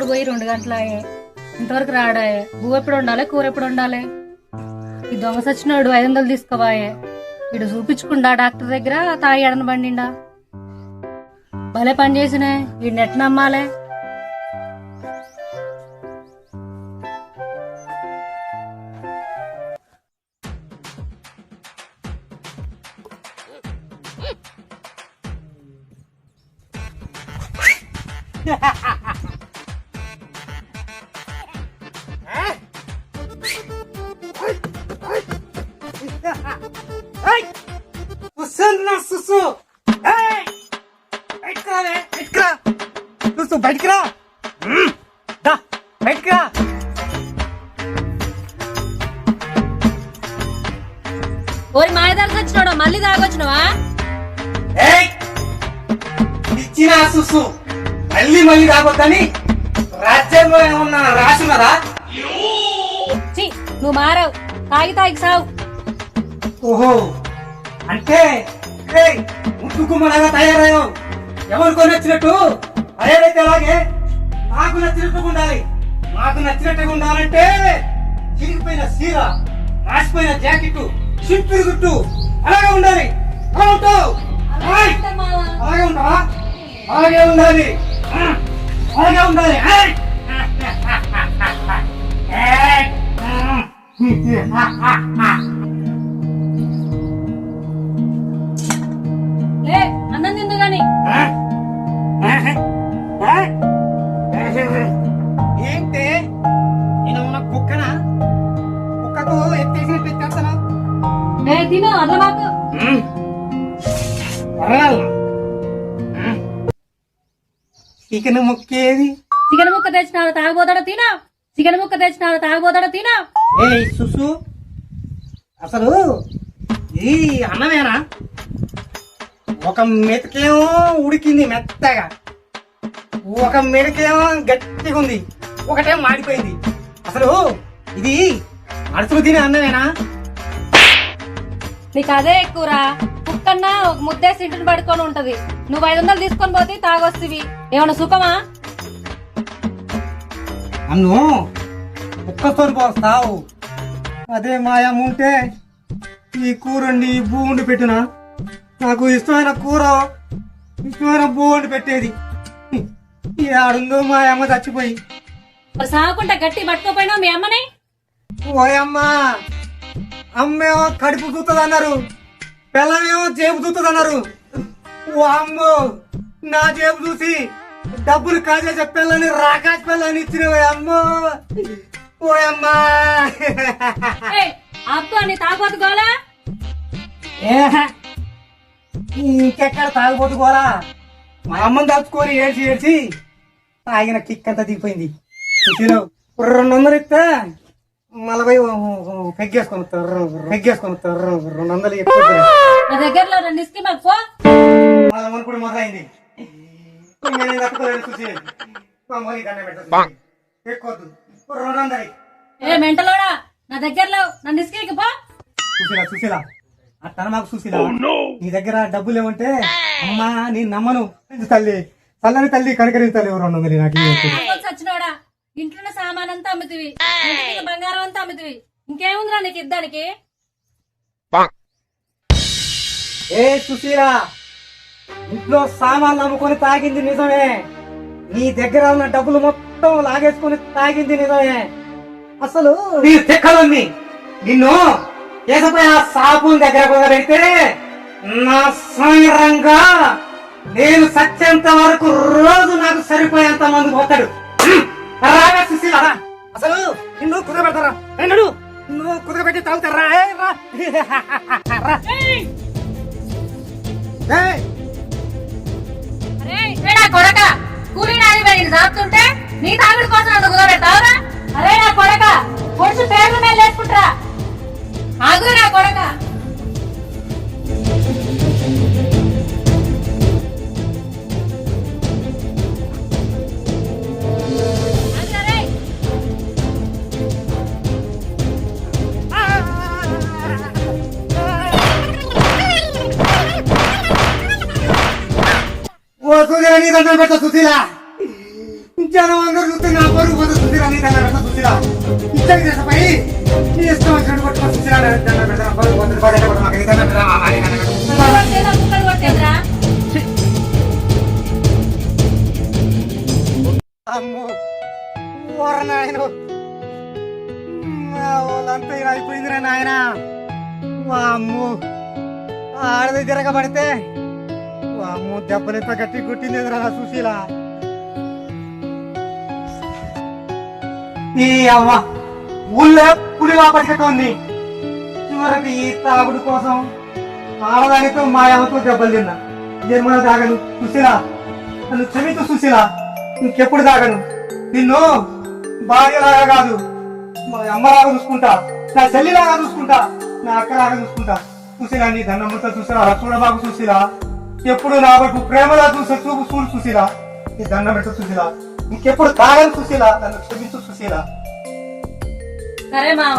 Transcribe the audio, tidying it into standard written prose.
మావోడు పోయి 2 గంటలాయే ఇంతవరకు రాడాయే. పువ్వు ఎప్పుడు ఉండాలి, కూర ఎప్పుడు ఉండాలి? ఈ దొంగ సచ్చినోడు 500 తీసుకోవాయే. ఇడు చూపించుకుండా డాక్టర్ దగ్గర తాగి ఎడన బండిండా. భలే పని చేసినే, ఈ నెట్ నమ్మాలే. బయటికి రా, బయటికి రా. ఓరి మాయదారి సచ్చినోడా, మళ్ళీ తాగొచ్చినవా? ఇచ్చిన సుసు మళ్ళీ మళ్ళీ తాగొద్దని రాజ్యంలో ఏమన్నా రాసున్నదా? నువ్వు మారావు, తాగి తాగి సావు. ఓహో, అంటే ముట్టుకుమ్మలాగా తయారయ్యావు. ఎవరు కొనొచ్చినట్టు తయారైతే అలాగే నాకు నచ్చినట్టుగా ఉండాలి. నాకు నచ్చినట్టుగా ఉండాలంటే చిరిగిపోయిన సీర, రాసిపోయిన జాకెట్, సింపుల్ గుట్టు అలాగే ఉండాలి. అలా ఉంటావు, అలాగే ఉంటావా? అలాగే ఉండాలి, అలాగే ఉండాలి. అన్నం తిందు గాని. ఏంటి నేను ఉన్న కుక్కనా? కుక్కకు ఎత్తేసి పెట్టేస్తాను. తిను అట్లా మాకు. చికెన్ ముక్కేది? చికెన్ ముక్క తెచ్చినాడు తాగబోతాడో తినా. చికెన్ ముక్క తెచ్చినాడు తాగబోతాడో తినా. ఏ సుసు, అసలు ఈ అన్నమేనా? ఒక మెతకేమో ఉడికింది మెత్తగా, ఒక మెడకేమో గట్టిగా ఉంది, ఒకటేమో మాడిపోయింది. అసలు ఇది అడుచుకు తినే అన్నమేనా? నీకు అదే ఎక్కువరా. కుక్కన్నా ఒక ముద్దేసి ఇంటిని పడుకొని ఉంటది. నువ్వు 500 తీసుకొని పోతే తాగొస్తవి. ఏమన్నా సుఖమా? నన్ను కుక్కతో పోస్తావు. అదే మాయం ఉంటే ఈ కూరండి ఈ భూ ఉండి పెట్టినా. నాకు ఇష్టమైన కూర, ఇష్టమైన భూ వండి పెట్టేది. ఈ ఆడుందో మా అమ్మ చచ్చిపోయి. సాగుకుంటా గట్టి పట్టుకోపోయినా మీ అమ్మని. ఓయమ్మా, అమ్మేమో కడుపు దూతుంది అన్నారు, పిల్లమేమో జేబు దూతుంది అన్నారు. ఓ అమ్మో, నా జేబు చూసి డబ్బులు కాజేసే పిల్లని రాకాశ పిల్లని ఇచ్చినవే అమ్మో. ఓయమ్మా, అబ్బా తాగబోతుకోవాలా? ఇంకెక్కడ తాగబోతుకోవాలా? మా అమ్మని దాచుకొని ఏడ్చి ఏడ్చి తాగిన కిక్ అంతా దిగిపోయింది. 200 ఇస్తే మళ్ళీ పెగ్గేసుకొని వస్తారు. 200 ఎక్కువ దగ్గరలో మళ్ళీ మొదలైంది. చూసి ఎక్కువద్దు 200. మెంటలోడా, నా దగ్గరలో నన్ను ఇసుకేకి పో. చూసిలా అట్టన మాకు చూసిలా. నీ దగ్గర డబ్బులు ఏమంటే అమ్మా నేను నమ్మను తల్లి, చల్లని తల్లి కనకరించాలి. 200 నాకు సచ్చినోడా, ఇంట్లో సామాన్ అంతా అమ్ముతివి, బంగారం అంతా అమ్ముతివి, ఇంకేముందిరా నీకు ఇద్దానికి? ఏ సుశీలా, ఇంట్లో సామాన్లు అమ్ముకొని తాగింది నిజమే. నీ దగ్గర ఉన్న డబ్బులు మొత్తం లాగేసుకుని తాగింది నిజమే. అసలు నీ తెక్కలుంది. నిన్ను కేసపై ఆ సాబున్ దగ్గర పెడితే నా సంగరంగా నేను సత్యంత వరకు రోజు నాకు సరిపోయేంత మంది పోతాడు. రాగా సుశీల, అసలు నిన్ను కుదరబెడతారా? నువ్వు కుదరబెట్టి తాగుతారా? కొడక కూలీ నాది దాపుతుంటే నీ తాగుడు కోసం నన్ను కుదరబెడతావురా? అరే నా కొడక, పొడుచు పేర్ల మీద లేసుకుంటారా? ఆగు నా కొడక. నీ దండం పెడతా సుశీల, జనం అందరూ చూస్తే నా పరుగు పోతే సుశీల నీ దండం పెడతా సుశీల ఇచ్చకి చేసపోయి నీ ఇష్టం వచ్చినట్టు పట్టుకొని సుశీల దండం పెడతా పరుగు పోతుంది పడే కూడా మాకు దండం పెడతా మామ నీ దండం పెడతా కొట్టేదా, కుక్కలు కొట్టేదిరా? అమ్మో ఓర నాయన వాళ్ళంతా ఇలా అయిపోయిందిరా నాయన అమ్మో ఆడది తిరగబడితే అమ్మో దెబ్బలెంత గట్టి కొట్టింది ఎదురా సుశీల ఈ అవ్వ ఊళ్ళో పులిలా పట్టుకుంది చివరికి ఈ తాగుడు కోసం ఆడదానితో మా అమ్మతో దెబ్బలు తిన్నా జన్మలో తాగను సుశీల నన్ను క్షమించు సుశీల ఇంకెప్పుడు తాగను నిన్ను భార్యలాగా కాదు మా అమ్మలాగా చూసుకుంటా నా చెల్లిలాగా చూసుకుంటా నా అక్కలాగా చూసుకుంటా సుశీల నీ దండముతో చూసిరా చూడబాకు సుశీల ఎప్పుడు నా వైపు ప్రేమలా చూసే చూపు చూడు సుశీల నీ దండం పెట్టు సుశీల ఇంకెప్పుడు తాగను సుశీల నన్ను క్షమించు సుశీల సరే మామ